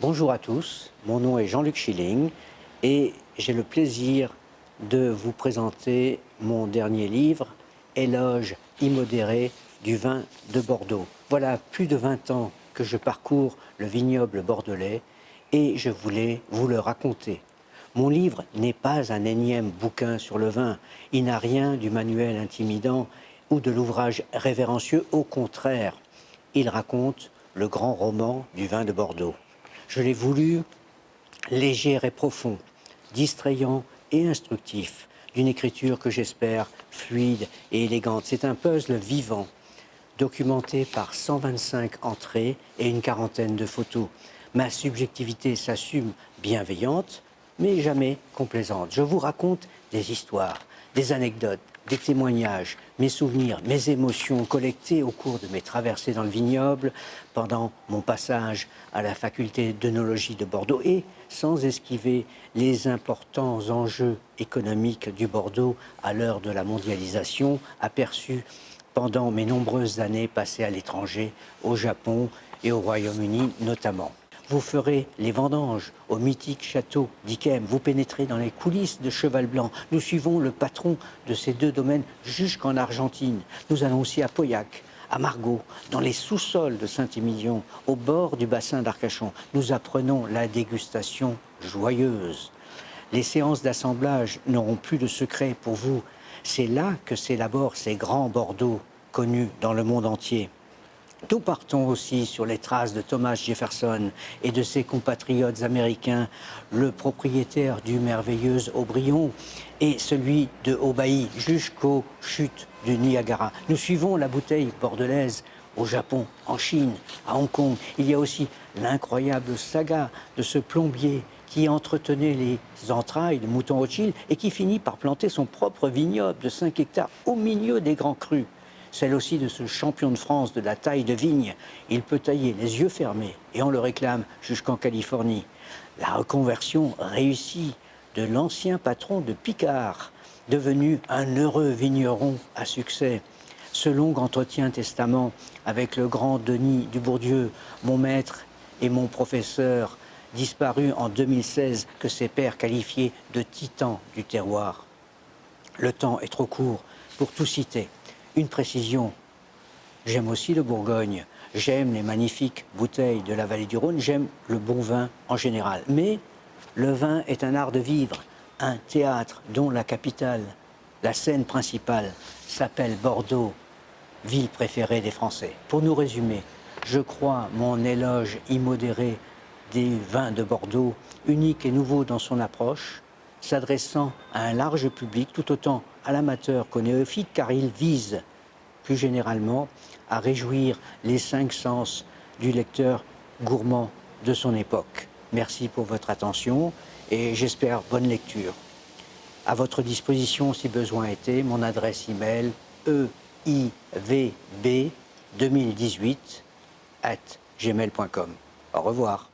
Bonjour à tous, mon nom est Jean-Luc Schilling et j'ai le plaisir de vous présenter mon dernier livre, Éloge immodéré du vin de Bordeaux. Voilà plus de 20 ans que je parcours le vignoble bordelais et je voulais vous le raconter. Mon livre n'est pas un énième bouquin sur le vin, il n'a rien du manuel intimidant ou de l'ouvrage révérencieux, au contraire, il raconte le grand roman du vin de Bordeaux. Je l'ai voulu léger et profond, distrayant et instructif, d'une écriture que j'espère fluide et élégante. C'est un puzzle vivant, documenté par 125 entrées et une quarantaine de photos. Ma subjectivité s'assume bienveillante, mais jamais complaisante. Je vous raconte des histoires, des anecdotes, des témoignages, mes souvenirs, mes émotions collectées au cours de mes traversées dans le vignoble, pendant mon passage à la faculté d'œnologie de Bordeaux et sans esquiver les importants enjeux économiques du Bordeaux à l'heure de la mondialisation, aperçus pendant mes nombreuses années passées à l'étranger, au Japon et au Royaume-Uni notamment. Vous ferez les vendanges au mythique château d'Yquem. Vous pénétrez dans les coulisses de Cheval Blanc. Nous suivons le patron de ces deux domaines jusqu'en Argentine. Nous allons aussi à Pauillac, à Margaux, dans les sous-sols de Saint-Émilion, au bord du bassin d'Arcachon. Nous apprenons la dégustation joyeuse. Les séances d'assemblage n'auront plus de secret pour vous. C'est là que s'élaborent ces grands Bordeaux connus dans le monde entier. Nous partons aussi sur les traces de Thomas Jefferson et de ses compatriotes américains, le propriétaire du merveilleux Aubryon et celui de Haut-Bailly jusqu'aux chutes du Niagara. Nous suivons la bouteille bordelaise au Japon, en Chine, à Hong Kong. Il y a aussi l'incroyable saga de ce plombier qui entretenait les entrailles de mouton Rothschild et qui finit par planter son propre vignoble de 5 hectares au milieu des grands crus. Celle aussi de ce champion de France de la taille de vigne. Il peut tailler les yeux fermés et on le réclame jusqu'en Californie. La reconversion réussie de l'ancien patron de Picard, devenu un heureux vigneron à succès. Ce long entretien testament avec le grand Denis Dubourdieu, mon maître et mon professeur, disparu en 2016, que ses pairs qualifiaient de titan du terroir. Le temps est trop court pour tout citer. Une précision, j'aime aussi le Bourgogne, j'aime les magnifiques bouteilles de la vallée du Rhône, j'aime le bon vin en général. Mais le vin est un art de vivre, un théâtre dont la capitale, la scène principale, s'appelle Bordeaux, ville préférée des Français. Pour nous résumer, je crois mon éloge immodéré des vins de Bordeaux, unique et nouveau dans son approche, s'adressant à un large public, tout autant à l'amateur qu'au néophyte, car il vise plus généralement à réjouir les 5 sens du lecteur gourmand de son époque. Merci pour votre attention et j'espère bonne lecture. À votre disposition, si besoin était, mon adresse email eivb2018@gmail.com. Au revoir.